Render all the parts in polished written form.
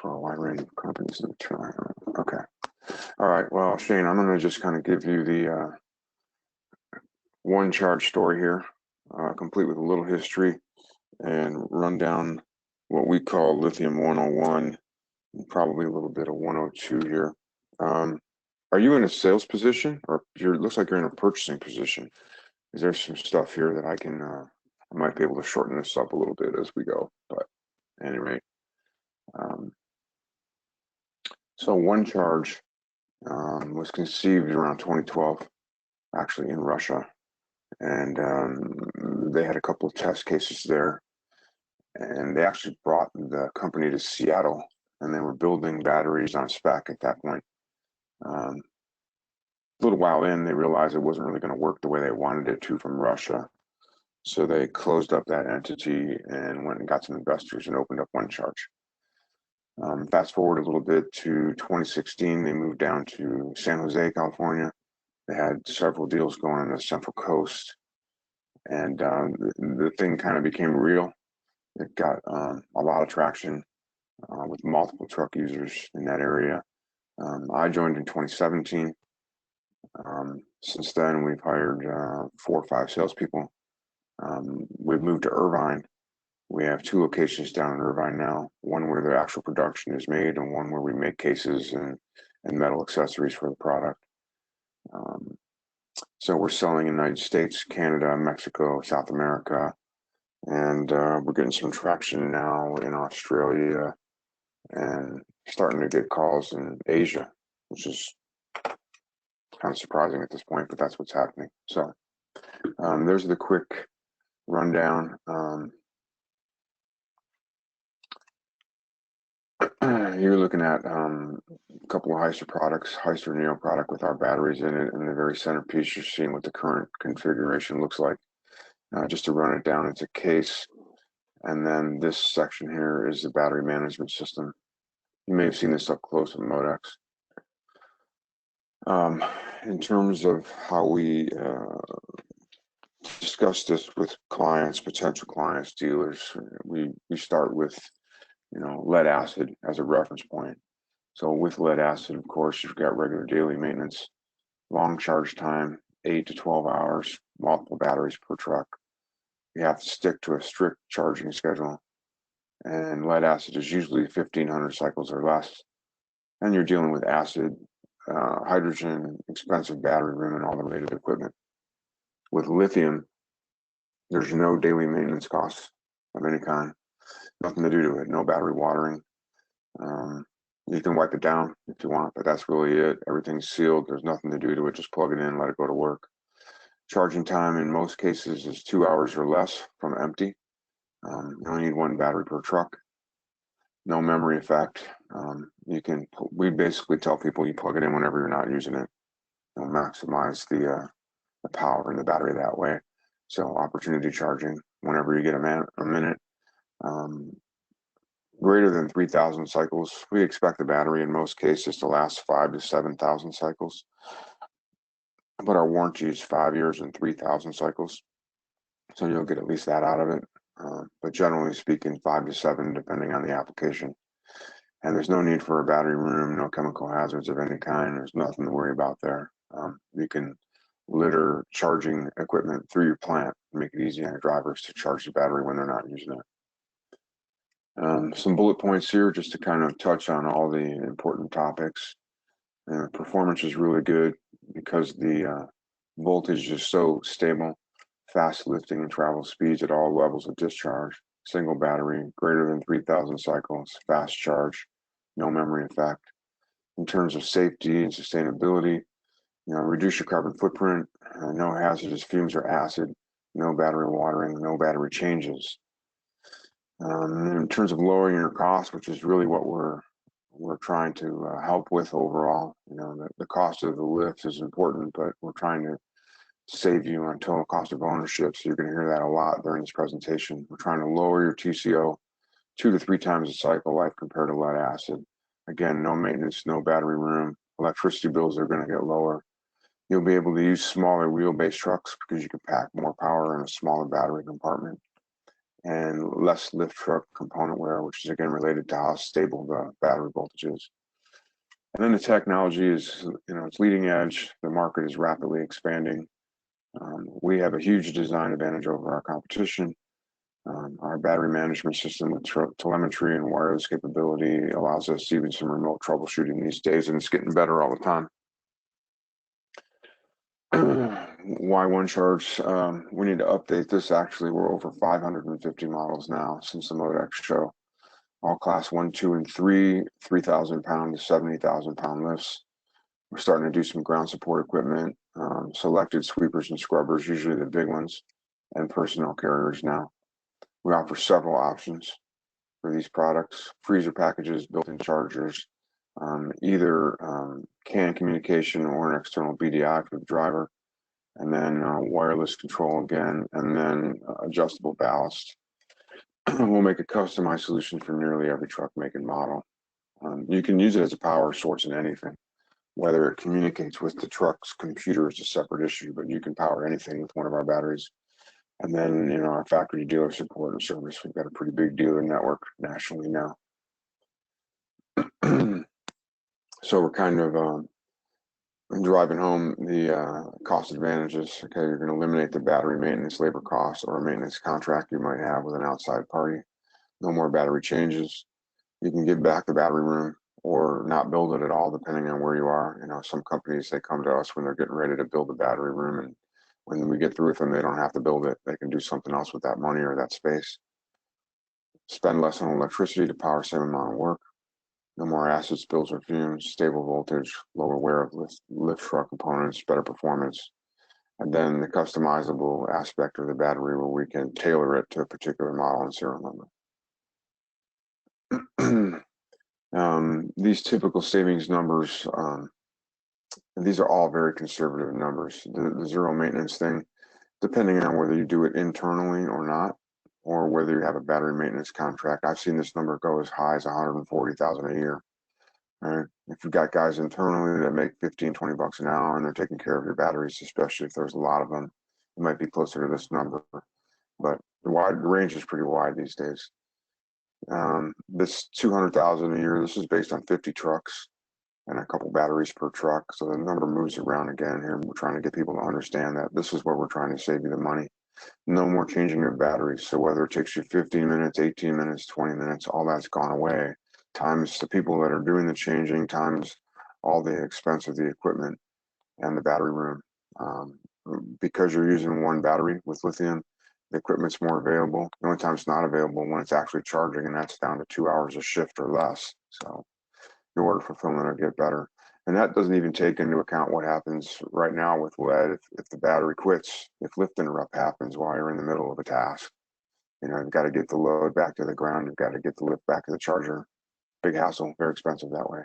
for a wide range of companies in the term. Okay. All right. Well, Shane, I'm going to just kind of give you the OneCharge story here, complete with a little history and run down what we call Lithium 101, and probably a little bit of 102 here. Are you in a sales position, or it looks like you're in a purchasing position? Is there some stuff here that I can, I might be able to shorten this up a little bit as we go, but anyway. So OneCharge was conceived around 2012, actually in Russia, and they had a couple of test cases there, and they actually brought the company to Seattle, and they were building batteries on spec at that point. A little while in, they realized it wasn't really going to work the way they wanted it to from Russia, so they closed up that entity and went and got some investors and opened up OneCharge. Fast forward a little bit to 2016, they moved down to San Jose, California. They had several deals going on the Central Coast, and the thing kind of became real. It got a lot of traction with multiple truck users in that area. I joined in 2017. Since then, we've hired 4 or 5 salespeople. We've moved to Irvine. We have 2 locations down in Irvine now, one where the actual production is made and one where we make cases and metal accessories for the product. So we're selling in the United States, Canada, Mexico, South America, and we're getting some traction now in Australia and starting to get calls in Asia, which is kind of surprising at this point, but that's what's happening. So there's the quick rundown. You're looking at a couple of Hyster products, Hyster Neo product with our batteries in it, and the very centerpiece you're seeing what the current configuration looks like. Just to run it down, it's a case, and then this section here is the battery management system. You may have seen this up close in Modex. In terms of how we discuss this with clients, potential clients, dealers, we start with lead acid as a reference point. So with lead acid, of course, you've got regular daily maintenance, long charge time, 8 to 12 hours, multiple batteries per truck. You have to stick to a strict charging schedule, and lead acid is usually 1,500 cycles or less. And you're dealing with acid, hydrogen, expensive battery room, and all the related equipment. With lithium, there's no daily maintenance costs of any kind. Nothing to do to it, no battery watering. You can wipe it down if you want, but that's really it. Everything's sealed. There's nothing to do to it. Just plug it in, let it go to work. Charging time in most cases is 2 hours or less from empty. You only need 1 battery per truck. No memory effect. We basically tell people you plug it in whenever you're not using it. You'll maximize the power in the battery that way. So opportunity charging whenever you get a minute. Greater than 3,000 cycles. We expect the battery in most cases to last 5,000 to 7,000 cycles, but our warranty is 5 years and 3,000 cycles, so you'll get at least that out of it. But generally speaking, 5 to 7, depending on the application. And there's no need for a battery room, no chemical hazards of any kind. There's nothing to worry about there. You can litter charging equipment through your plant, make it easy on your drivers to charge the battery when they're not using it. Some bullet points here just to kind of touch on all the important topics. Performance is really good because the voltage is so stable, fast lifting and travel speeds at all levels of discharge, single battery, greater than 3,000 cycles, fast charge, no memory effect. In terms of safety and sustainability, reduce your carbon footprint, no hazardous fumes or acid, no battery watering, no battery changes. In terms of lowering your costs, which is really what we're trying to help with overall, the cost of the lift is important, but we're trying to save you on total cost of ownership. So you're going to hear that a lot during this presentation. We're trying to lower your TCO 2 to 3 times the cycle life compared to lead acid. Again, no maintenance, no battery room. Electricity bills are going to get lower. You'll be able to use smaller wheelbase trucks because you can pack more power in a smaller battery compartment. and less lift truck component wear, which is again related to how stable the battery voltage is. And then the technology is, it's leading edge. The market is rapidly expanding. We have a huge design advantage over our competition. Our battery management system with telemetry and wireless capability allows us even some remote troubleshooting these days, and it's getting better all the time. Why OneCharge? We need to update this. Actually, we're over 550 models now since the Modex show. All class 1, 2, and 3, 3,000 pound to 70,000 pound lifts. We're starting to do some ground support equipment, selected sweepers and scrubbers, usually the big ones, and personnel carriers now. We offer several options for these products: freezer packages, built-in chargers, either CAN communication or an external BDI for the driver, and then wireless control again, and then adjustable ballast. We'll make a customized solution for nearly every truck make and model. You can use it as a power source in anything. Whether it communicates with the truck's computer is a separate issue, but you can power anything with one of our batteries. And then, our factory dealer support and service. We've got a pretty big dealer network nationally now. So we're kind of driving home the cost advantages. Okay, you're going to eliminate the battery maintenance labor costs or a maintenance contract you might have with an outside party. No more battery changes. You can give back the battery room or not build it at all, depending on where you are. Some companies, they come to us when they're getting ready to build the battery room, and when we get through with them, they don't have to build it. They can do something else with that money or that space. Spend less on electricity to power same amount of work. No more acid spills or fumes, stable voltage, lower wear of lift truck components, better performance. And then the customizable aspect of the battery where we can tailor it to a particular model and serial number. These typical savings numbers, and these are all very conservative numbers. The zero maintenance thing, depending on whether you do it internally or not, or whether you have a battery maintenance contract. I've seen this number go as high as 140,000 a year. Right? If you've got guys internally that make 15, 20 bucks an hour and they're taking care of your batteries, especially if there's a lot of them, it might be closer to this number. But the range is pretty wide these days. This 200,000 a year, this is based on 50 trucks and a couple batteries per truck. So the number moves around again here. We're trying to get people to understand that this is where we're trying to save you the money. No more changing of batteries. So whether it takes you 15 minutes, 18 minutes, 20 minutes, all that's gone away. Times the people that are doing the changing, times all the expense of the equipment and the battery room. Because you're using one battery with lithium, the equipment's more available. The only time it's not available when it's actually charging, and that's down to 2 hours a shift or less. So your order fulfillment will get better. And that doesn't even take into account what happens right now with lead. If the battery quits, if lift interrupt happens while you're in the middle of a task, you've got to get the load back to the ground. You've got to get the lift back to the charger. Big hassle, very expensive that way.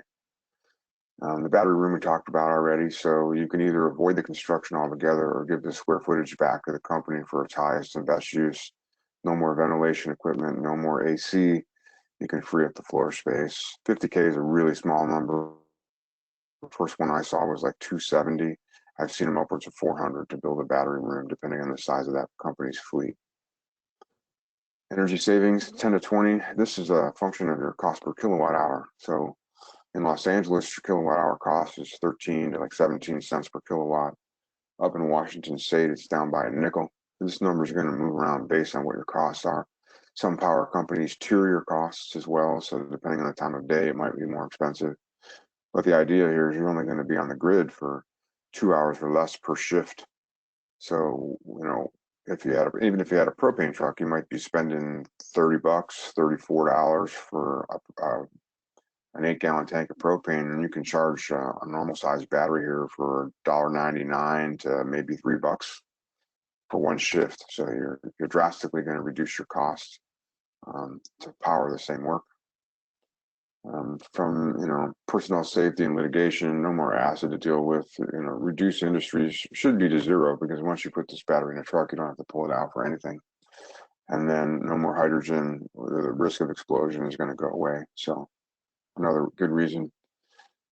The battery room we talked about already. So you can either avoid the construction altogether or give the square footage back to the company for its highest and best use. No more ventilation equipment, no more AC. You can free up the floor space. 50K is a really small number. The first one I saw was like 270. I've seen them upwards of 400 to build a battery room, depending on the size of that company's fleet. Energy savings, 10 to 20. This is a function of your cost per kilowatt hour. So in Los Angeles, your kilowatt hour cost is 13 to like 17 cents per kilowatt. Up in Washington State, it's down by a nickel. This number is going to move around based on what your costs are. Some power companies tier your costs as well. So depending on the time of day, it might be more expensive. But the idea here is you're only going to be on the grid for 2 hours or less per shift. So, even if you had a propane truck, you might be spending 30 bucks, $34 for an 8-gallon tank of propane, and you can charge a normal sized battery here for $1.99 to maybe $3 for one shift. So you're drastically going to reduce your costs to power the same work. From personnel safety and litigation, no more acid to deal with. Reduce industries should be to zero, because once you put this battery in a truck, you don't have to pull it out for anything. And then no more hydrogen. The risk of explosion is going to go away. So another good reason.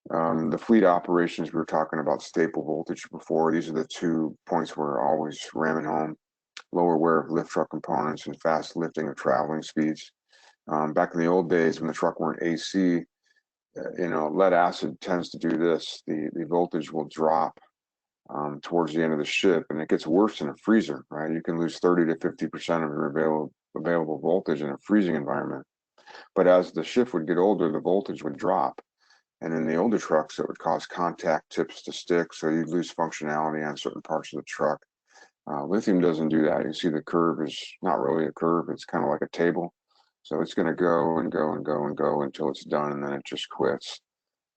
The fleet operations, we were talking about staple voltage before. These are the 2 points we're always ramming home. lower wear of lift truck components, and fast lifting of traveling speeds. Back in the old days when the truck weren't AC, lead acid tends to do this. The voltage will drop towards the end of the ship, and it gets worse in a freezer, right? You can lose 30 to 50% of your available voltage in a freezing environment. But as the ship would get older, the voltage would drop. And in the older trucks, it would cause contact tips to stick, so you'd lose functionality on certain parts of the truck. Lithium doesn't do that. You see the curve is not really a curve, it's kind of like a table. So it's going to go and go and go and go until it's done, and then it just quits.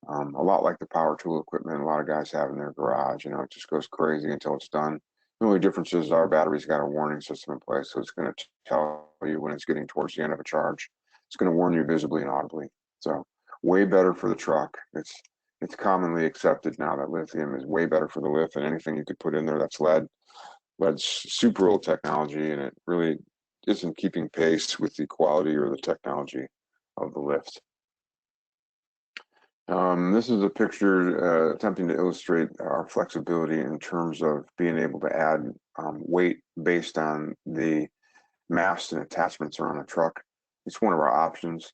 A lot like the power tool equipment a lot of guys have in their garage. It just goes crazy until it's done. The only difference is our battery's got a warning system in place, so it's going to tell you when it's getting towards the end of a charge. It's going to warn you visibly and audibly. So way better for the truck. It's commonly accepted now that lithium is way better for the lift than anything you could put in there that's lead. Lead's super old technology, and it really isn't keeping pace with the quality or the technology of the lift. This is a picture attempting to illustrate our flexibility in terms of being able to add weight based on the mast and attachments around a truck. It's one of our options.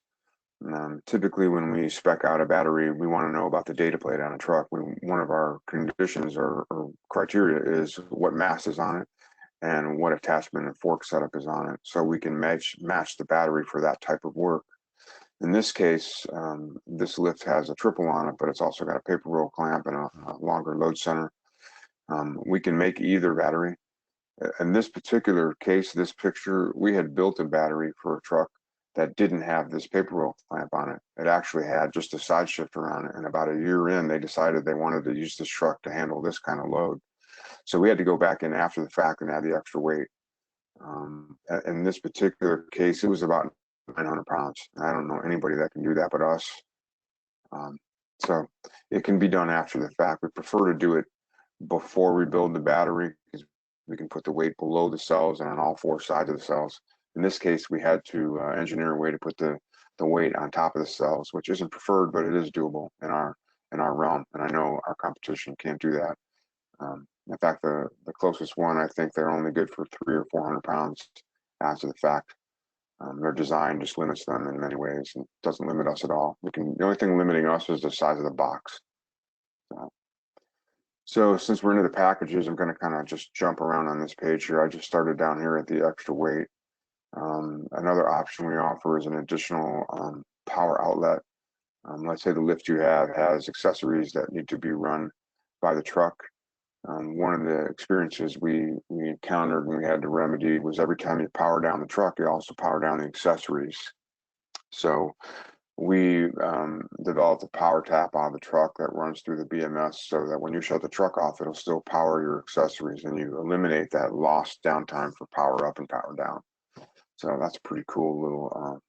Typically, when we spec out a battery, we want to know about the data plate on a truck. One of our conditions or criteria is what mast is on it and what attachment and fork setup is on it, so we can match the battery for that type of work. In this case, this lift has a triple on it, but it's also got a paper roll clamp and a longer load center. We can make either battery. In this particular case, this picture, we had built a battery for a truck that didn't have this paper roll clamp on it. It actually had just a side shifter on it. And about a year in, they decided they wanted to use this truck to handle this kind of load. So we had to go back in after the fact and add the extra weight. In this particular case, it was about 900 pounds. I don't know anybody that can do that but us. So it can be done after the fact. We prefer to do it before we build the battery, because we can put the weight below the cells and on all four sides of the cells. In this case, we had to engineer a way to put the weight on top of the cells, which isn't preferred, but it is doable in our realm. And I know our competition can't do that. In fact, the closest one, I think they're only good for 300 or 400 pounds after the fact. Their design just limits them in many ways and doesn't limit us at all. The only thing limiting us is the size of the box. So since we're into the packages, I'm going to kind of just jump around on this page here. I just started down here at the extra weight. Another option we offer is an additional power outlet. Let's say the lift you have has accessories that need to be run by the truck. One of the experiences we encountered and we had to remedy was every time you power down the truck, you also power down the accessories. So we developed a power tap on the truck that runs through the BMS, so that when you shut the truck off, it'll still power your accessories, and you eliminate that lost downtime for power up and power down. So that's a pretty cool little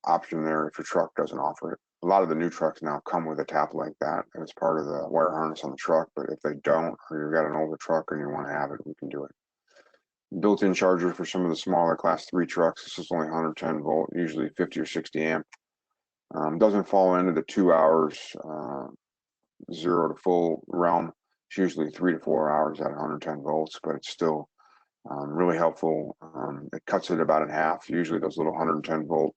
option there if your truck doesn't offer it. A lot of the new trucks now come with a tap like that, and it's part of the wire harness on the truck. But if they don't, or you've got an older truck and you want to have it, we can do it. Built-in charger for some of the smaller class 3 trucks. This is only 110 volt, usually 50 or 60 amp. Doesn't fall into the 2 hours 0 to full realm. It's usually 3 to 4 hours at 110 volts, but it's still really helpful. It cuts it about in half. Usually those little 110 volt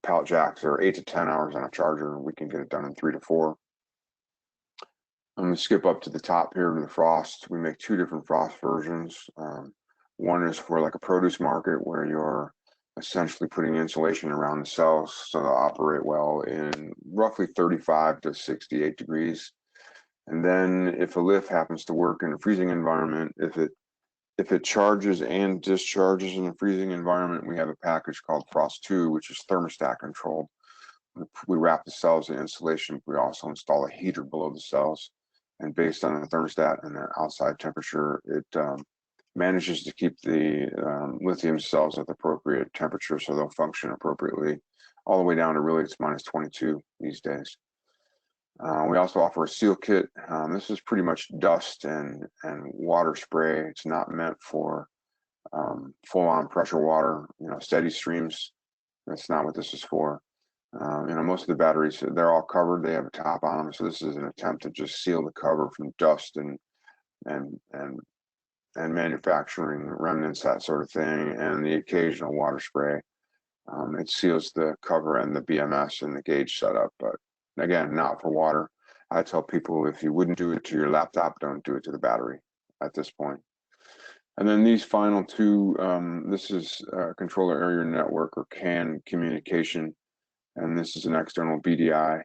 pallet jacks are 8 to 10 hours on a charger. We can get it done in 3 to 4. I'm going to skip up to the top here to the frost. We make 2 different frost versions. One is for like a produce market, where you're essentially putting insulation around the cells so they'll operate well in roughly 35 to 68 degrees. And then if a lift happens to work in a freezing environment, if it charges and discharges in a freezing environment, we have a package called Frost 2, which is thermostat controlled. We wrap the cells in insulation. We also install a heater below the cells. And based on the thermostat and the outside temperature, it manages to keep the lithium cells at the appropriate temperature, so they'll function appropriately, all the way down to really it's minus 22 these days. We also offer a seal kit. This is pretty much dust and water spray. It's not meant for full-on pressure water, steady streams. That's not what this is for. Most of the batteries, they're all covered. They have a top on them. So this is an attempt to just seal the cover from dust and and manufacturing remnants, that sort of thing, and the occasional water spray. It seals the cover and the BMS and the gauge setup, but again, not for water. I tell people, if you wouldn't do it to your laptop, don't do it to the battery at this point. And then these final two, this is controller area network, or CAN communication, and this is an external BDI.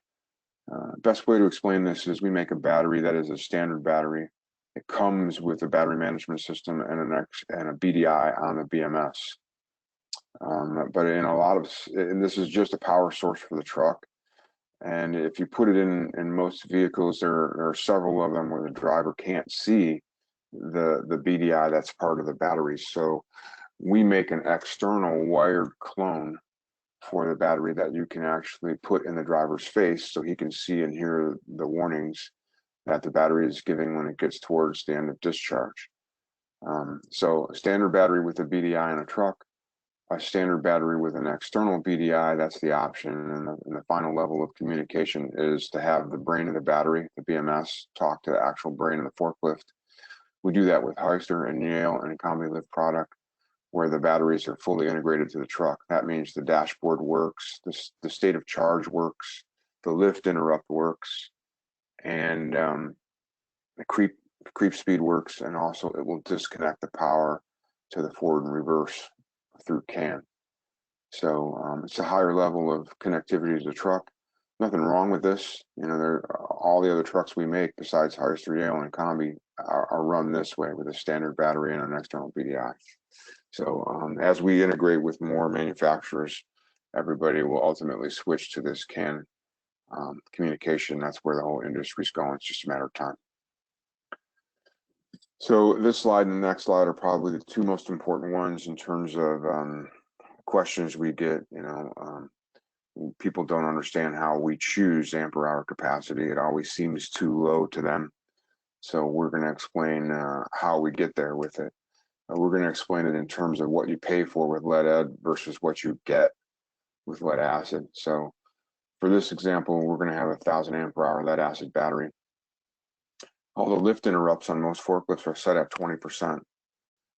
Best way to explain this is we make a battery that is a standard battery. It comes with a battery management system and a BDI on the BMS. But in a lot of, and this is just a power source for the truck. And if you put it in most vehicles, there are several of them where the driver can't see the BDI that's part of the battery. So we make an external wired clone for the battery that you can actually put in the driver's face so he can see and hear the warnings that the battery is giving when it gets towards the end of discharge. So a standard battery with a BDI in a truck, a standard battery with an external BDI, that's the option. And the final level of communication is to have the brain of the battery, the BMS, talk to the actual brain of the forklift. We do that with Hyster and Yale and a Combi Lift product, where the batteries are fully integrated to the truck. That means the dashboard works, the state of charge works, the lift interrupt works, and the creep speed works, and also it will disconnect the power to the forward and reverse through CAN. So it's a higher level of connectivity to the truck. Nothing wrong with this. You know, all the other trucks we make besides Hyster, Yale, and Combi are run this way with a standard battery and an external BDI. So as we integrate with more manufacturers, everybody will ultimately switch to this CAN communication. That's where the whole industry is going. It's just a matter of time. So this slide and the next slide are probably the two most important ones in terms of questions we get. You know, people don't understand how we choose ampere hour capacity. It always seems too low to them. So we're going to explain how we get there with it. We're going to explain it in terms of what you pay for with lead versus what you get with lead acid. So for this example, we're going to have a 1,000 ampere hour lead acid battery. All the lift interrupts on most forklifts are set at 20%.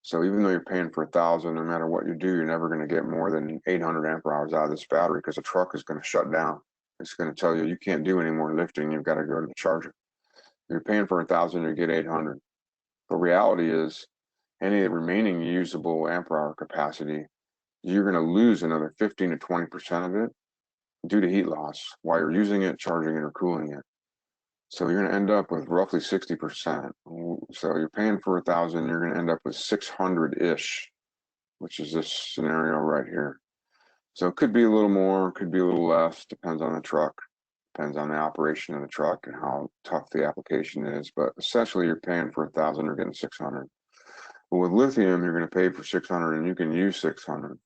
So even though you're paying for 1,000, no matter what you do, you're never going to get more than 800 ampere hours out of this battery, because the truck is going to shut down. It's going to tell you can't do any more lifting. You've got to go to the charger. You're paying for 1,000, you get 800. The reality is, any remaining usable ampere hour capacity, you're going to lose another 15 to 20% of it due to heat loss while you're using it, charging it, or cooling it. So you're going to end up with roughly 60%. So you're paying for 1,000, you're going to end up with 600-ish, which is this scenario right here. So it could be a little more, could be a little less, depends on the truck, depends on the operation of the truck and how tough the application is. But essentially, you're paying for 1,000, you're getting 600. But with lithium, you're going to pay for 600 and you can use 600.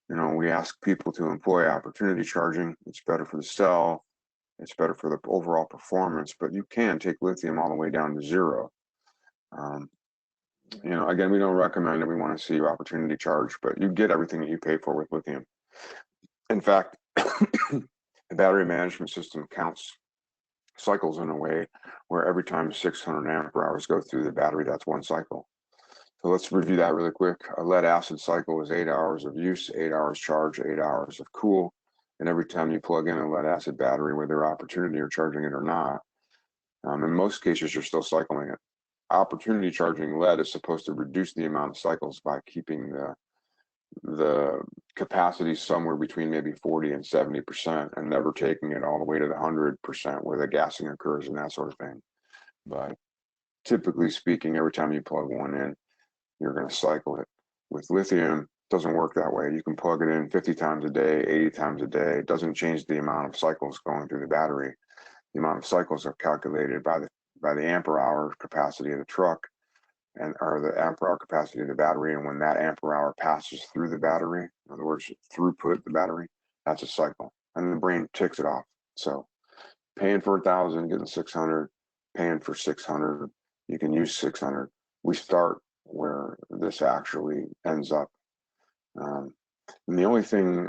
You know, we ask people to employ opportunity charging. It's better for the cell. It's better for the overall performance, but you can take lithium all the way down to zero. You know, again, we don't recommend it. We want to see your opportunity charge, but you get everything that you pay for with lithium. In fact, the battery management system counts cycles in a way where every time 600 ampere hours go through the battery, that's one cycle. So let's review that really quick. A lead acid cycle is 8 hours of use, 8 hours charge, 8 hours of cool. And every time you plug in a lead acid battery, whether opportunity or charging it or not, in most cases, you're still cycling it. Opportunity charging lead is supposed to reduce the amount of cycles by keeping the capacity somewhere between maybe 40 and 70% and never taking it all the way to the 100% where the gassing occurs and that sort of thing. But typically speaking, every time you plug one in, you're going to cycle it. With lithium, it doesn't work that way. You can plug it in 50 times a day, 80 times a day. It doesn't change the amount of cycles going through the battery. The amount of cycles are calculated by the ampere hour capacity of the truck or the ampere hour capacity of the battery. And when that ampere hour passes through the battery, in other words, throughput the battery, that's a cycle. And the brain ticks it off. So paying for 1,000, getting 600, paying for 600, you can use 600. We start where this actually ends up. And the only thing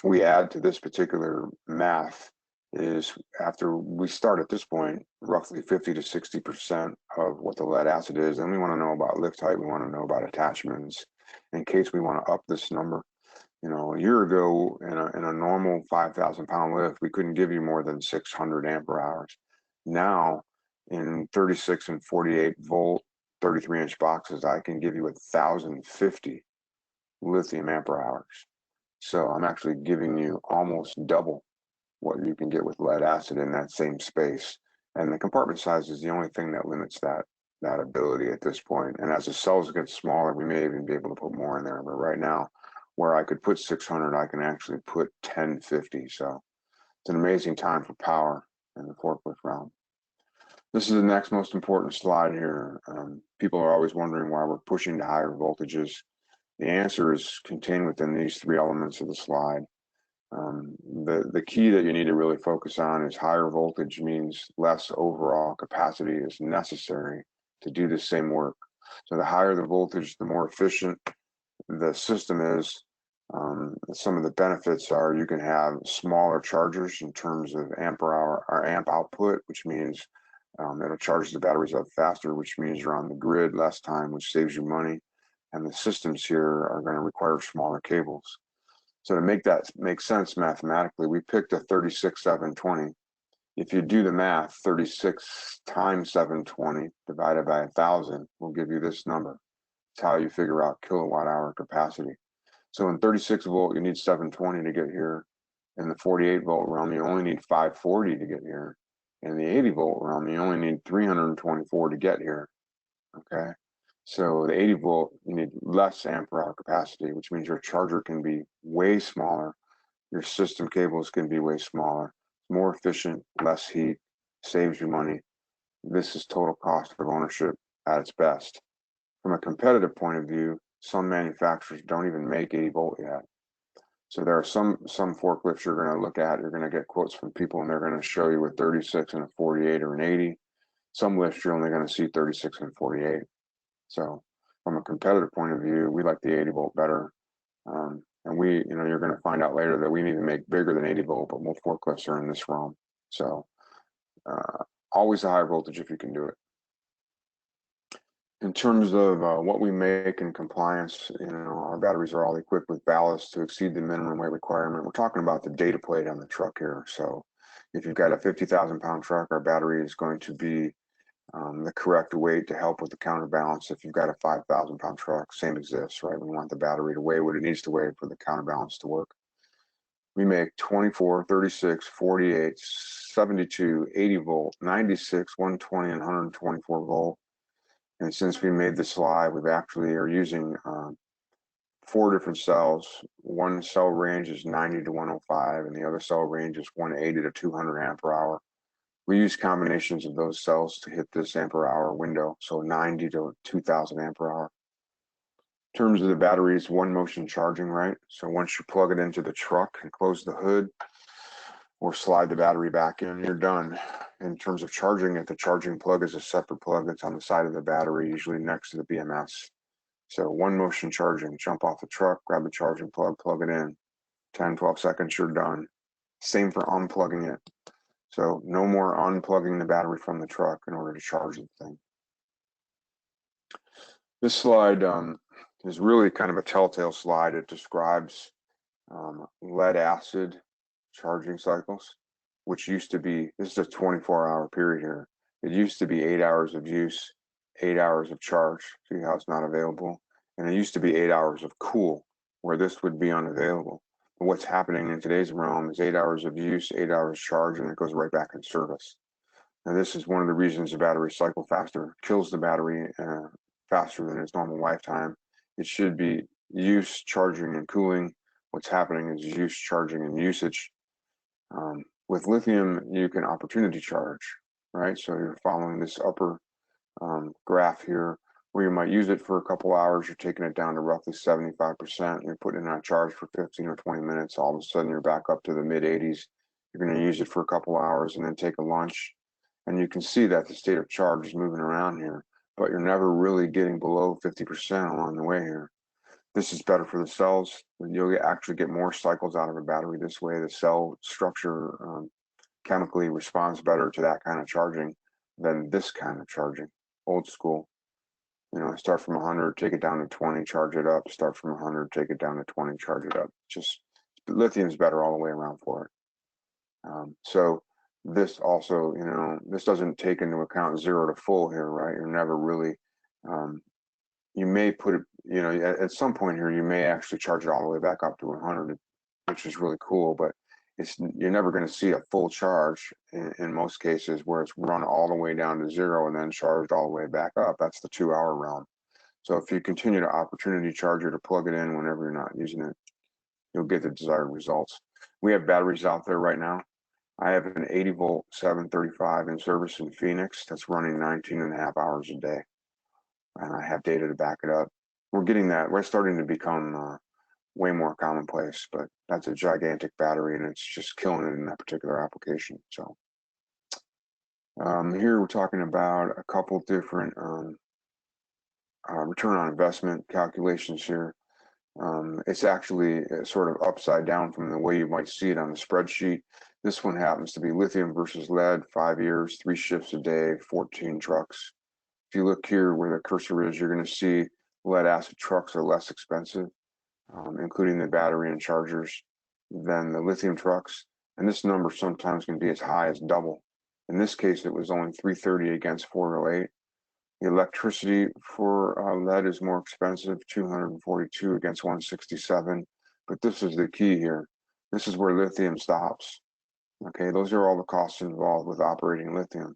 we add to this particular math is after we start at this point, roughly 50 to 60% of what the lead acid is, and we want to know about lift height, we want to know about attachments in case we want to up this number. You know, a year ago in a normal 5,000 pound lift, we couldn't give you more than 600 ampere hours. Now in 36 and 48 volt, 33-inch boxes, I can give you 1,050 lithium ampere hours. So I'm actually giving you almost double what you can get with lead acid in that same space. And the compartment size is the only thing that limits that ability at this point. And as the cells get smaller, we may even be able to put more in there. But right now, where I could put 600, I can actually put 1050. So it's an amazing time for power in the forklift realm. This is the next most important slide here. People are always wondering why we're pushing to higher voltages. The answer is contained within these three elements of the slide. The key that you need to really focus on is higher voltage means less overall capacity is necessary to do the same work. So the higher the voltage, the more efficient the system is. Some of the benefits are you can have smaller chargers in terms of ampere hour or amp output, which means it'll charge the batteries up faster, which means you're on the grid less time, which saves you money. And the systems here are going to require smaller cables. So to make that make sense mathematically, we picked a 36-720. If you do the math, 36 times 720 divided by 1,000 will give you this number. It's how you figure out kilowatt hour capacity. So in 36 volt, you need 720 to get here. In the 48 volt realm, you only need 540 to get here. In the 80 volt realm, you only need 324 to get here. Okay. So the 80 volt, you need less ampere hour capacity, which means your charger can be way smaller. Your system cables can be way smaller, more efficient, less heat, saves you money. This is total cost of ownership at its best. From a competitive point of view, some manufacturers don't even make 80 volt yet. So there are some forklifts you're going to look at, you're going to get quotes from people and they're going to show you a 36 and a 48 or an 80. Some lifts you're only going to see 36 and 48. So from a competitive point of view, we like the 80 volt better. And we, you're going to find out later that we need to make bigger than 80 volt, but most forklifts are in this realm. So always a high voltage if you can do it. In terms of what we make in compliance, our batteries are all equipped with ballast to exceed the minimum weight requirement. We're talking about the data plate on the truck here. So if you've got a 50,000 pound truck, our battery is going to be the correct weight to help with the counterbalance. If you've got a 5,000 pound truck, same as this, right? We want the battery to weigh what it needs to weigh for the counterbalance to work. We make 24, 36, 48, 72, 80 volt, 96, 120, and 124 volt. And since we made the slide, we actually are using 4 different cells. One cell range is 90 to 105, and the other cell range is 180 to 200 ampere hour. We use combinations of those cells to hit this ampere hour window, so 90 to 2000 ampere hour. In terms of the batteries, one motion charging, right? So once you plug it into the truck and close the hood or slide the battery back in, you're done. In terms of charging it, the charging plug is a separate plug that's on the side of the battery, usually next to the BMS. So one motion charging, jump off the truck, grab the charging plug, plug it in. 10, 12 seconds, you're done. Same for unplugging it. So no more unplugging the battery from the truck in order to charge the thing. This slide is really kind of a telltale slide. It describes lead acid charging cycles, which used to be, this is a 24-hour period here. It used to be 8 hours of use, 8 hours of charge. See how it's not available? And it used to be 8 hours of cool, where this would be unavailable. But what's happening in today's realm is 8 hours of use, 8 hours charge, and it goes right back in service. Now, this is one of the reasons the battery cycle faster, kills the battery faster than its normal lifetime. It should be use, charging, and cooling. What's happening is use, charging, and usage. With lithium, you can opportunity charge, right? So you're following this upper graph here, where you might use it for a couple hours, you're taking it down to roughly 75%, you're putting it on charge for 15 or 20 minutes, all of a sudden you're back up to the mid 80s. You're going to use it for a couple hours and then take a lunch. And you can see that the state of charge is moving around here, but you're never really getting below 50% along the way here. This is better for the cells. You'll actually get more cycles out of a battery this way. The cell structure chemically responds better to that kind of charging than this kind of charging, old school. You know, start from 100, take it down to 20, charge it up. Start from 100, take it down to 20, charge it up. Just lithium's better all the way around for it. So this also, you know, this doesn't take into account 0 to full here, right? You're never really, you may put it, you know, at some point here, you may actually charge it all the way back up to 100, which is really cool, but you're never going to see a full charge in most cases where it's run all the way down to 0 and then charged all the way back up. That's the 2-hour realm. So if you continue to opportunity charger to plug it in whenever you're not using it, you'll get the desired results. We have batteries out there right now. I have an 80-volt 735 in service in Phoenix that's running 19.5 hours a day. And I have data to back it up. We're getting that. We're starting to become way more commonplace, but that's a gigantic battery and it's just killing it in that particular application. So here we're talking about a couple different return on investment calculations here. It's actually sort of upside down from the way you might see it on the spreadsheet. This one happens to be lithium versus lead, 5 years, 3 shifts a day, 14 trucks. If you look here where the cursor is, you're going to see lead acid trucks are less expensive, including the battery and chargers, than the lithium trucks. And this number sometimes can be as high as double. In this case, it was only 330 against 408. The electricity for lead is more expensive, 242 against 167. But this is the key here. This is where lithium stops. Okay, those are all the costs involved with operating lithium.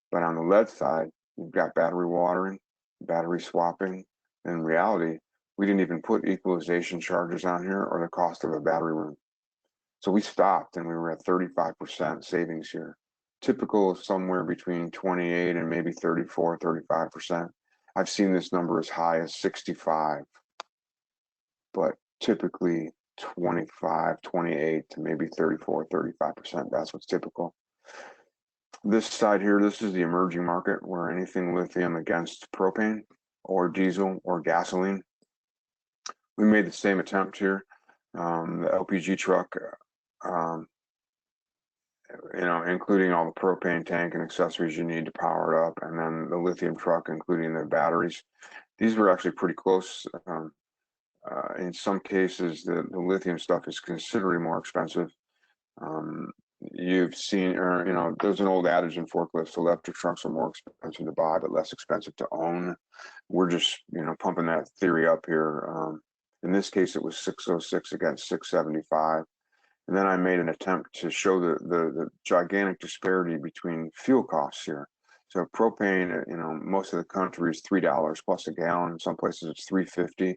But on the lead side, you've got battery watering, battery swapping. In reality, we didn't even put equalization charges on here or the cost of a battery room. So we stopped and we were at 35% savings here. Typical is somewhere between 28 and maybe 34, 35%. I've seen this number as high as 65, but typically 25, 28 to maybe 34, 35%. That's what's typical. This side here, this is the emerging market where anything lithium against propane or diesel or gasoline. We made the same attempt here. The LPG truck, you know, including all the propane tank and accessories you need to power it up, and then the lithium truck, including the batteries. These were actually pretty close. In some cases, the lithium stuff is considerably more expensive. You've seen, or you know, there's an old adage in forklifts: electric trucks are more expensive to buy, but less expensive to own. We're just, you know, pumping that theory up here. In this case, it was 606 against 675. And then I made an attempt to show the gigantic disparity between fuel costs here. So propane, you know, most of the country is $3 plus a gallon. In some places it's $3.50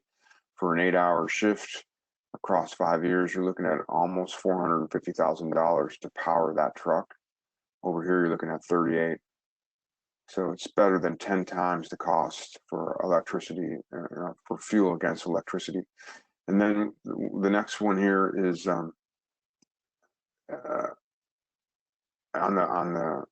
for an 8-hour shift across 5 years. You're looking at almost $450,000 to power that truck. Over here, you're looking at 38. So it's better than 10 times the cost for electricity, for fuel against electricity. And then the next one here is on the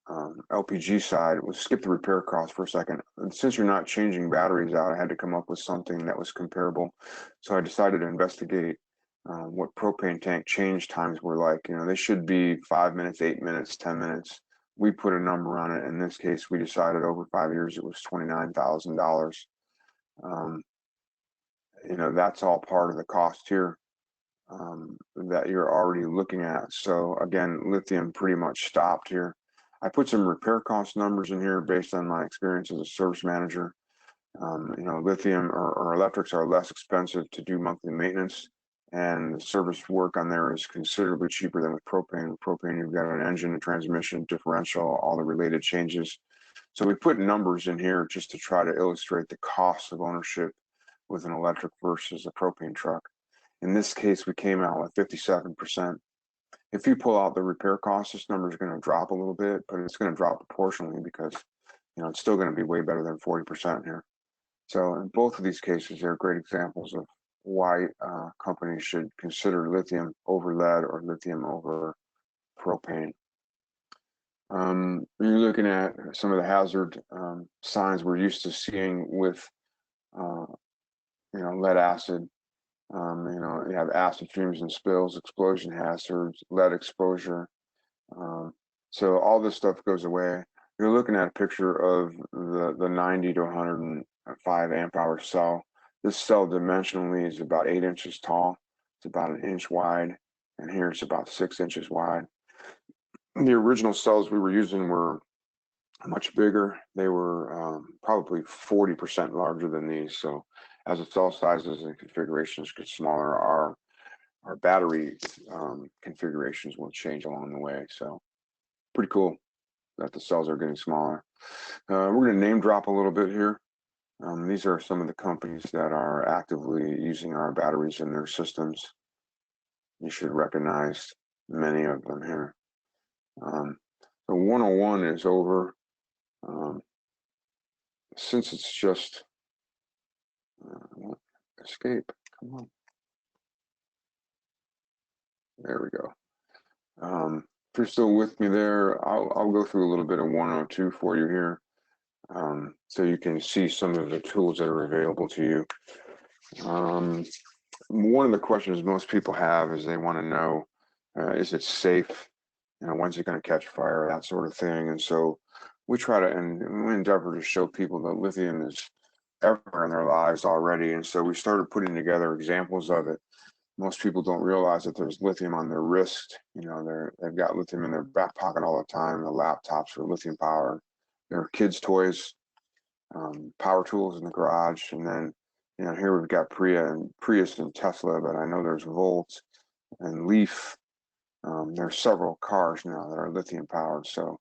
LPG side. We'll skip the repair costs for a second. And since you're not changing batteries out, I had to come up with something that was comparable. So I decided to investigate what propane tank change times were like. You know, they should be 5 minutes, 8 minutes, 10 minutes. We put a number on it. In this case, we decided over 5 years it was $29,000. You know, that's all part of the cost here that you're already looking at. So again, lithium pretty much stopped here. I put some repair cost numbers in here based on my experience as a service manager. You know, lithium or electrics are less expensive to do monthly maintenance, and the service work on there is considerably cheaper than with propane. With propane, you've got an engine, a transmission, differential, all the related changes. So we put numbers in here just to try to illustrate the cost of ownership with an electric versus a propane truck. In this case, we came out with 57%. If you pull out the repair costs, this number is going to drop a little bit, but it's going to drop proportionally because, you know, it's still going to be way better than 40% here. So in both of these cases, they're great examples of why companies should consider lithium over lead or lithium over propane. You're looking at some of the hazard signs we're used to seeing with, you know, lead acid. You know, you have acid fumes and spills, explosion hazards, lead exposure. So all this stuff goes away. You're looking at a picture of the 90 to 105 amp hour cell. This cell dimensionally is about 8 inches tall. It's about an inch wide, and here it's about 6 inches wide. The original cells we were using were much bigger. They were probably 40% larger than these. So as the cell sizes and configurations get smaller, our battery configurations will change along the way. So pretty cool that the cells are getting smaller. We're going to name drop a little bit here. These are some of the companies that are actively using our batteries in their systems. You should recognize many of them here. So 101 is over. Since it's just escape, come on. There we go. If you're still with me there, I'll go through a little bit of 102 for you here, so you can see some of the tools that are available to you. One of the questions most people have is they want to know, is it safe? You know, when's it going to catch fire? That sort of thing. And so we try to, and we endeavor to show people that lithium is everywhere in their lives already. And so we started putting together examples of it. Most people don't realize that there's lithium on their wrist. You know, they've got lithium in their back pocket all the time. The laptops are lithium powered. There are kids' toys, power tools in the garage, and then, you know, here we've got Prius and Tesla, but I know there's Volt and Leaf. There are several cars now that are lithium powered. So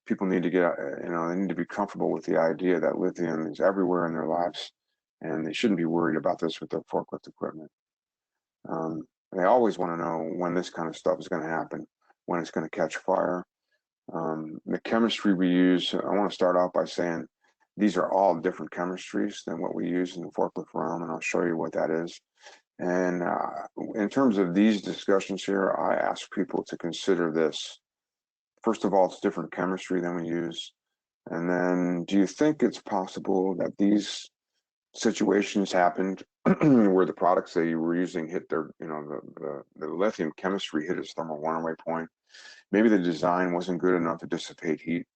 people need to get, you know, they need to be comfortable with the idea that lithium is everywhere in their lives, and they shouldn't be worried about this with their forklift equipment. They always want to know when this kind of stuff is going to happen, when it's going to catch fire. The chemistry we use, I want to start out by saying these are all different chemistries than what we use in the forklift realm, and I'll show you what that is. And in terms of these discussions here, I ask people to consider this. First of all, it's different chemistry than we use. And then, do you think it's possible that these situations happened where the products they were using hit their, you know, the lithium chemistry hit its thermal runaway point? Maybe the design wasn't good enough to dissipate heat.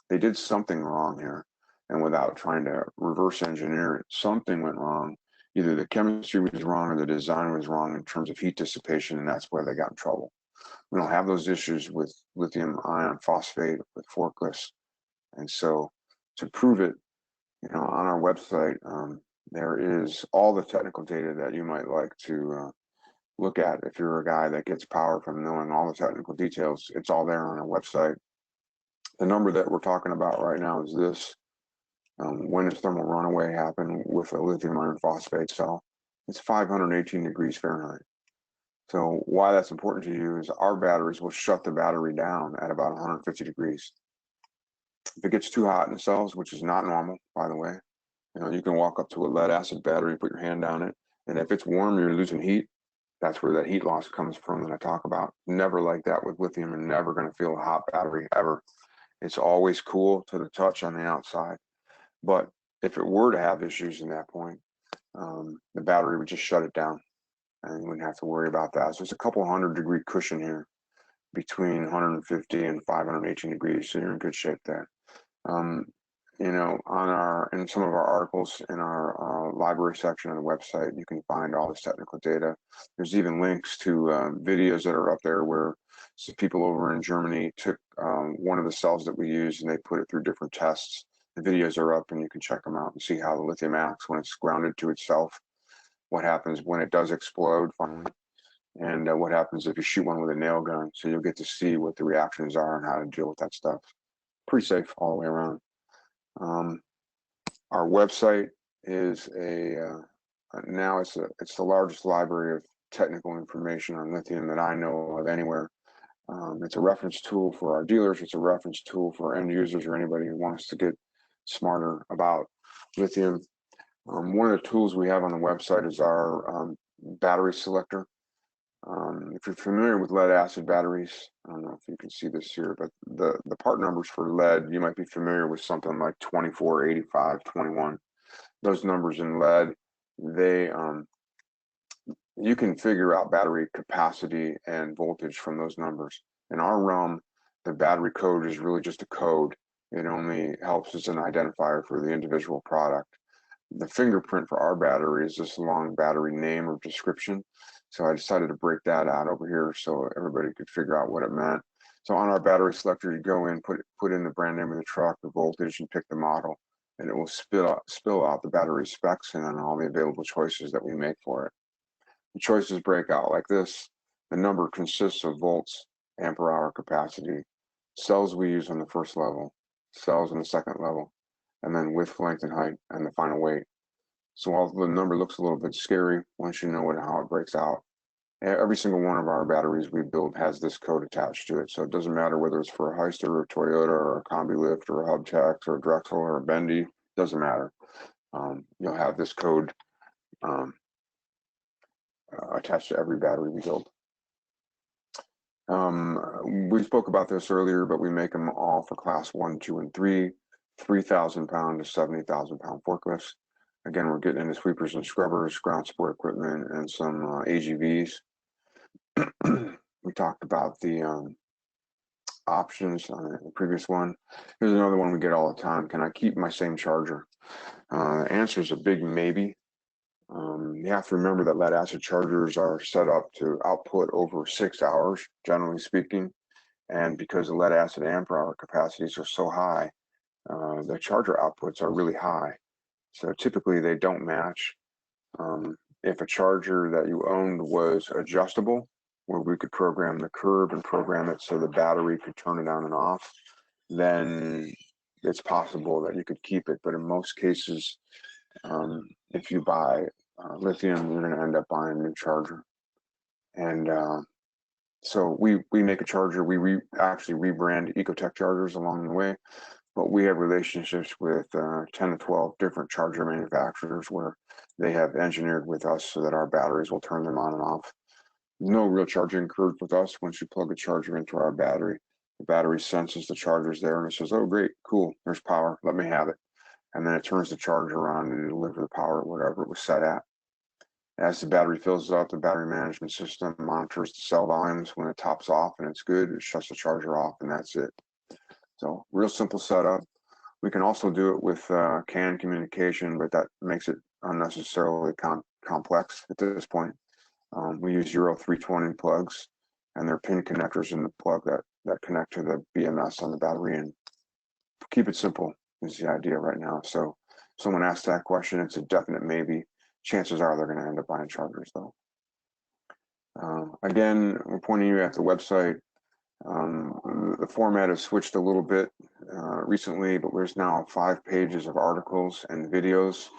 They did something wrong here. And without trying to reverse engineer it, something went wrong. Either the chemistry was wrong or the design was wrong in terms of heat dissipation, and that's where they got in trouble. We don't have those issues with lithium iron phosphate with forklifts. And so to prove it, you know, on our website, there is all the technical data that you might like to look at. If you're a guy that gets power from knowing all the technical details, it's all there on our website. The number that we're talking about right now is this. When does thermal runaway happen with a lithium iron phosphate cell? It's 518 degrees Fahrenheit. So why that's important to you is our batteries will shut the battery down at about 150 degrees. If it gets too hot in the cells, which is not normal, by the way, you know, you can walk up to a lead acid battery, put your hand down it, and if it's warm, you're losing heat. That's where that heat loss comes from that I talk about. Never like that with lithium, and never going to feel a hot battery ever. It's always cool to the touch on the outside. But if it were to have issues in that point, the battery would just shut it down, and you wouldn't have to worry about that. So it's a couple 100-degree cushion here between 150 and 518 degrees, so you're in good shape there. You know, in some of our articles in our library section on the website, you can find all this technical data. There's even links to videos that are up there where some people over in Germany took one of the cells that we use and they put it through different tests. The videos are up and you can check them out and see how the lithium acts when it's grounded to itself, what happens when it does explode finally, and what happens if you shoot one with a nail gun. So you'll get to see what the reactions are and how to deal with that stuff. Pretty safe all the way around. Our website is now it's the largest library of technical information on lithium that I know of anywhere. It's a reference tool for our dealers. It's a reference tool for end users or anybody who wants to get smarter about lithium. One of the tools we have on the website is our battery selector. If you're familiar with lead acid batteries, I don't know if you can see this here, but the part numbers for lead, you might be familiar with something like 24, 85, 21. Those numbers in lead, they you can figure out battery capacity and voltage from those numbers. In our realm, The battery code is really just a code. It only helps as an identifier for the individual product. The fingerprint for our battery is this long battery name or description. So I decided to break that out over here so everybody could figure out what it meant. So on our battery selector, you go in, put in the brand name of the truck, the voltage, and pick the model, and it will spill out the battery specs and then all the available choices that we make for it. The choices break out like this. The number consists of volts, ampere hour capacity, cells we use on the first level, cells on the second level, and then width, length, and height, and the final weight. So while the number looks a little bit scary, once you know how it breaks out, every single one of our batteries we build has this code attached to it. So it doesn't matter whether it's for a Hyster or a Toyota or a Combi Lift or a Hubtex or a Drexel or a Bendy, doesn't matter. You'll have this code attached to every battery we build. We spoke about this earlier, but we make them all for class 1, 2, and 3, 3,000 pound to 70,000 pound forklifts. Again, we're getting into sweepers and scrubbers, ground support equipment, and some AGVs. We talked about the options on the previous one. Here's another one we get all the time. Can I keep my same charger? The answer is a big maybe. You have to remember that lead acid chargers are set up to output over 6 hours, generally speaking. And because the lead acid ampere hour capacities are so high, the charger outputs are really high. So typically they don't match. If a charger that you owned was adjustable, where we could program the curve and program it so the battery could turn it on and off, then it's possible that you could keep it. But in most cases, if you buy lithium, you're going to end up buying a new charger. And so we make a charger. We actually rebrand Ecotech chargers along the way, but we have relationships with 10 to 12 different charger manufacturers where they have engineered with us so that our batteries will turn them on and off. No real charging curve with us. Once you plug a charger into our battery, the battery senses the charger's there and it says, oh, great, cool, there's power, let me have it. And then it turns the charger on and deliver the power at whatever it was set at. As the battery fills up, the battery management system monitors the cell volumes. When it tops off and it's good, it shuts the charger off and that's it. So real simple setup. We can also do it with CAN communication, but that makes it unnecessarily complex at this point. We use Euro 320 plugs, and they're pin connectors in the plug that connect to the BMS on the battery. And keep it simple is the idea right now. So someone asked that question, it's a definite maybe. Chances are they're going to end up buying chargers though. Again, we're pointing you at the website. The format has switched a little bit recently, but there's now 5 pages of articles and videos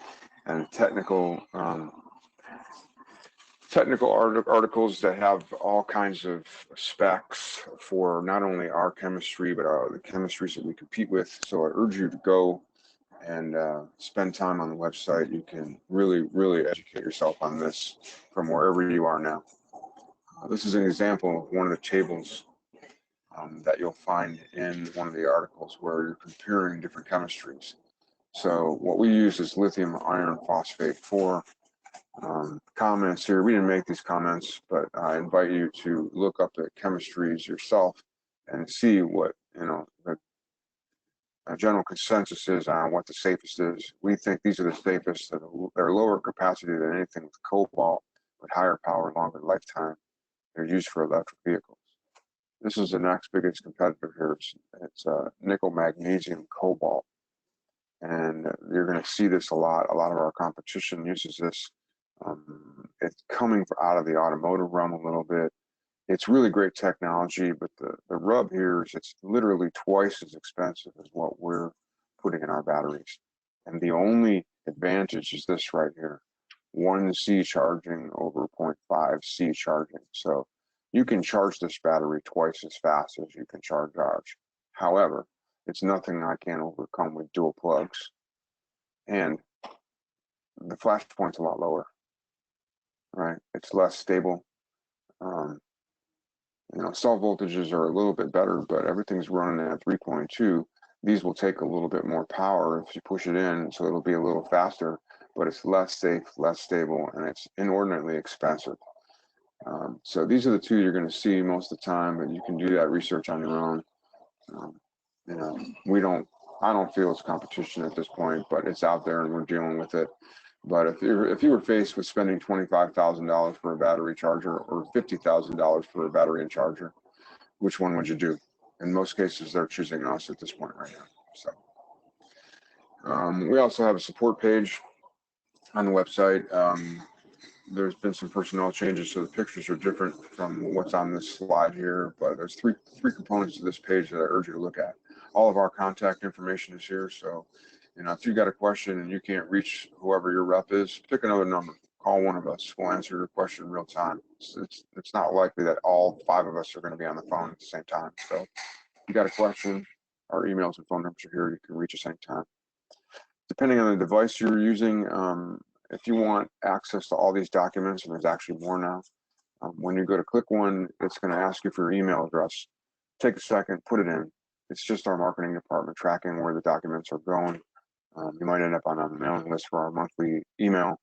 and technical articles that have all kinds of specs for not only our chemistry, but the chemistries that we compete with. So I urge you to go and spend time on the website. You can really educate yourself on this from wherever you are now. This is an example of one of the tables that you'll find in one of the articles where you're comparing different chemistries. So what we use is lithium iron phosphate for comments here. We didn't make these comments, but I invite you to look up the chemistries yourself and see what the general consensus is on what the safest is. We think these are the safest. They're lower capacity than anything with cobalt, but higher power, longer lifetime. They're used for electric vehicles. This is the next biggest competitor here. It's nickel, magnesium, cobalt. And you're going to see this a lot. A lot of our competition uses this. It's coming out of the automotive realm a little bit. It's really great technology, but the rub here is it's literally twice as expensive as what we're putting in our batteries. And the only advantage is this right here, 1C charging over 0.5C charging. So you can charge this battery twice as fast as you can charge ours. However, it's nothing I can't overcome with dual plugs. And the flash point's a lot lower, right? It's less stable. Cell voltages are a little bit better, but everything's running at 3.2. These will take a little bit more power if you push it in, so it'll be a little faster, but it's less safe, less stable, and it's inordinately expensive. So these are the two you're going to see most of the time, but you can do that research on your own. You know, I don't feel it's competition at this point, but it's out there and we're dealing with it. But if you were faced with spending $25,000 for a battery charger or $50,000 for a battery and charger, which one would you do? In most cases, they're choosing us at this point right now. So we also have a support page on the website. There's been some personnel changes, so the pictures are different from what's on this slide here, but there's three components to this page that I urge you to look at. All of our contact information is here, so you know, if you got a question and you can't reach whoever your rep is, pick another number, call one of us. We'll answer your question in real time. It's not likely that all 5 of us are going to be on the phone at the same time. So if you got a question, our emails and phone numbers are here. You can reach us anytime. Depending on the device you're using, if you want access to all these documents, and there's actually more now, when you go to click one, it's going to ask you for your email address. Take a second, put it in. It's just our marketing department tracking where the documents are going. You might end up on a mailing list for our monthly email.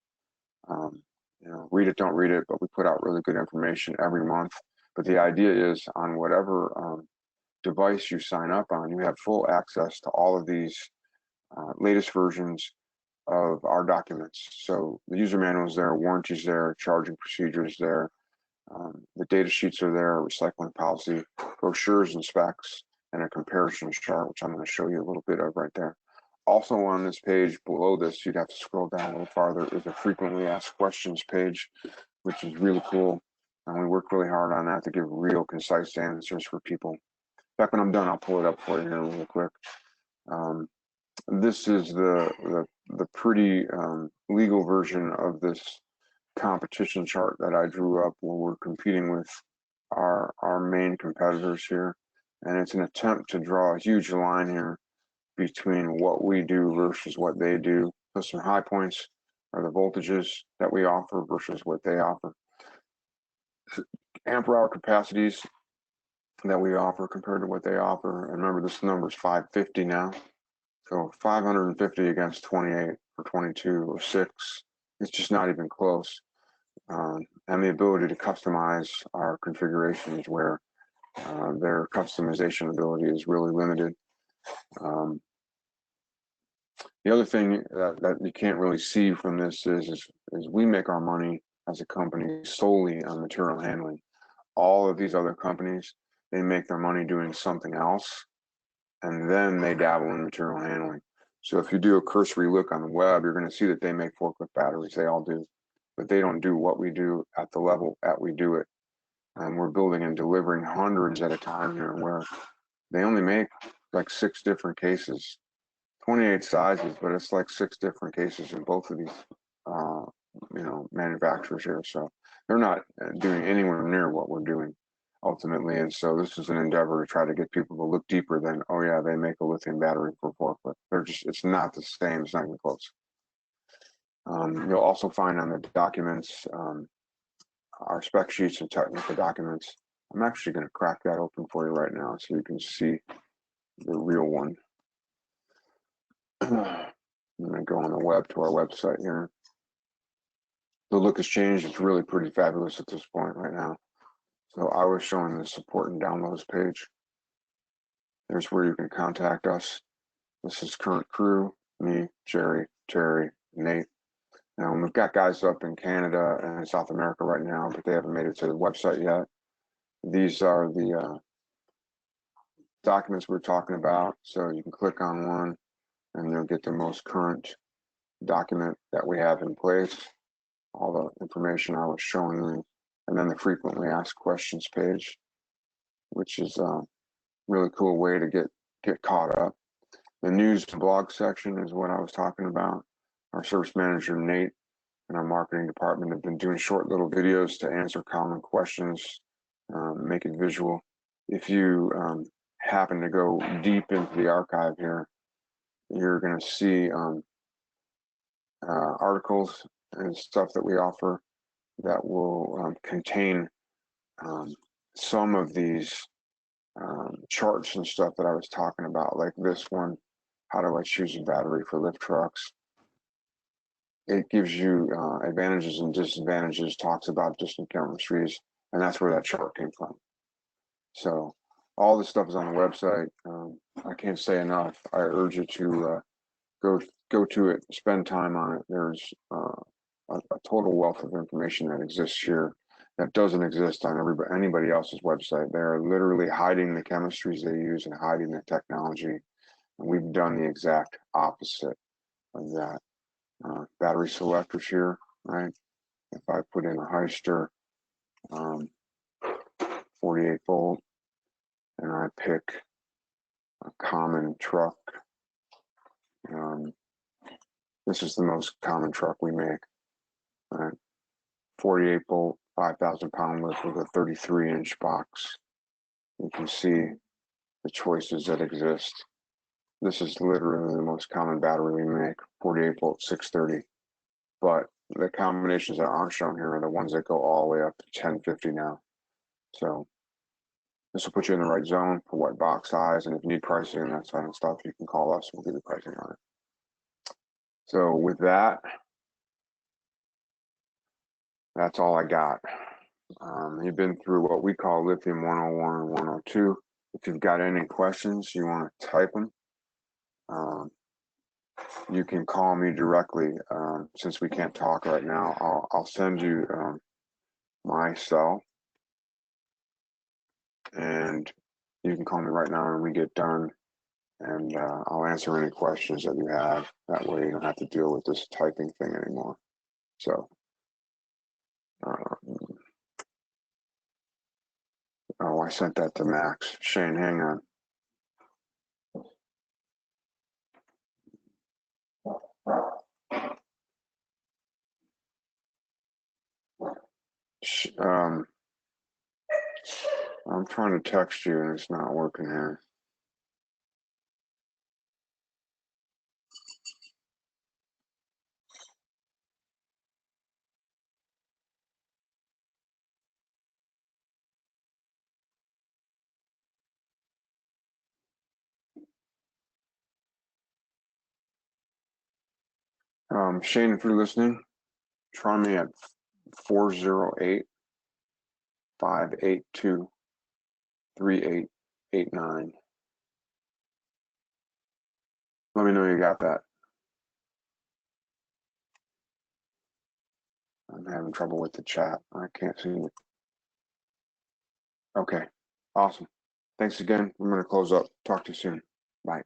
You know, read it, don't read it, but we put out really good information every month. But the idea is on whatever device you sign up on, you have full access to all of these latest versions of our documents. So the user manual is there, warranties there, charging procedures there, the data sheets are there, recycling policy, brochures and specs, and a comparison chart, which I'm going to show you a little bit of right there. Also on this page below this, you'd have to scroll down a little farther, is a frequently asked questions page, which is really cool. And we work really hard on that to give real concise answers for people. In fact, when I'm done, I'll pull it up for you here real quick. This is the pretty legal version of this competition chart that I drew up when we're competing with our main competitors here. And it's an attempt to draw a huge line here between what we do versus what they do. So some high points are the voltages that we offer versus what they offer. Ampere hour capacities that we offer compared to what they offer. And remember, this number is 550 now. So 550 against 28 or 22 or 6, it's just not even close. And the ability to customize our configurations where their customization ability is really limited. The other thing that you can't really see from this is we make our money as a company solely on material handling. All of these other companies, they make their money doing something else, and then they dabble in material handling. So if you do a cursory look on the web, you're going to see that they make forklift batteries. They all do, but they don't do what we do at the level that we do it. And we're building and delivering hundreds at a time here, where they only make like 6 different cases, 28 sizes, but it's like 6 different cases in both of these, you know, manufacturers here. So they're not doing anywhere near what we're doing ultimately. And so this is an endeavor to try to get people to look deeper than, oh yeah, they make a lithium battery for forklift. They're just, it's not the same. It's not even close. You'll also find on the documents, our spec sheets and technical documents. I'm actually going to crack that open for you right now so you can see the real one. I'm going to go on the web to our website here. The look has changed. It's really pretty fabulous at this point right now. So I was showing the support and downloads page. There's where you can contact us. This is current crew, me, Jerry, Terry, Nate. We've got guys up in Canada and South America right now, but they haven't made it to the website yet. These are the documents we're talking about. So you can click on one and you'll get the most current document that we have in place. All the information I was showing you. And then the frequently asked questions page, which is a really cool way to get caught up. The news and blog section is what I was talking about. Our service manager, Nate, and our marketing department have been doing short little videos to answer common questions, make it visual. If you happen to go deep into the archive here, you're going to see articles and stuff that we offer that will contain some of these charts and stuff that I was talking about, like this one, how do I choose a battery for lift trucks? It gives you advantages and disadvantages, talks about different chemistries, and that's where that chart came from. So all this stuff is on the website. I can't say enough. I urge you to go to it, spend time on it. There's a total wealth of information that exists here that doesn't exist on anybody else's website. They're literally hiding the chemistries they use and hiding the technology. And we've done the exact opposite of that. Battery selectors here, right? If I put in a Heister 48 volt and I pick a common truck, this is the most common truck we make, right? 48 volt, 5,000 pound lift with a 33-inch box. You can see the choices that exist. This is literally the most common battery we make, 48 volt, 630. But the combinations that aren't shown here are the ones that go all the way up to 1050 now. So this will put you in the right zone for what box size, and if you need pricing and that kind of stuff, you can call us. We'll give you pricing on it. So with that, that's all I got. You've been through what we call Lithium 101 and 102. If you've got any questions, you want to type them. You can call me directly. Since we can't talk right now, I'll send you my cell, and you can call me right now when we get done, and I'll answer any questions that you have. That way you don't have to deal with this typing thing anymore. So oh, I sent that to Max. Shane, hang on. I'm trying to text you and it's not working here. Shane, if you're listening, try me at 408-582-3889. Let me know you got that. I'm having trouble with the chat. I can't see it. Okay, awesome. Thanks again. I'm going to close up. Talk to you soon. Bye.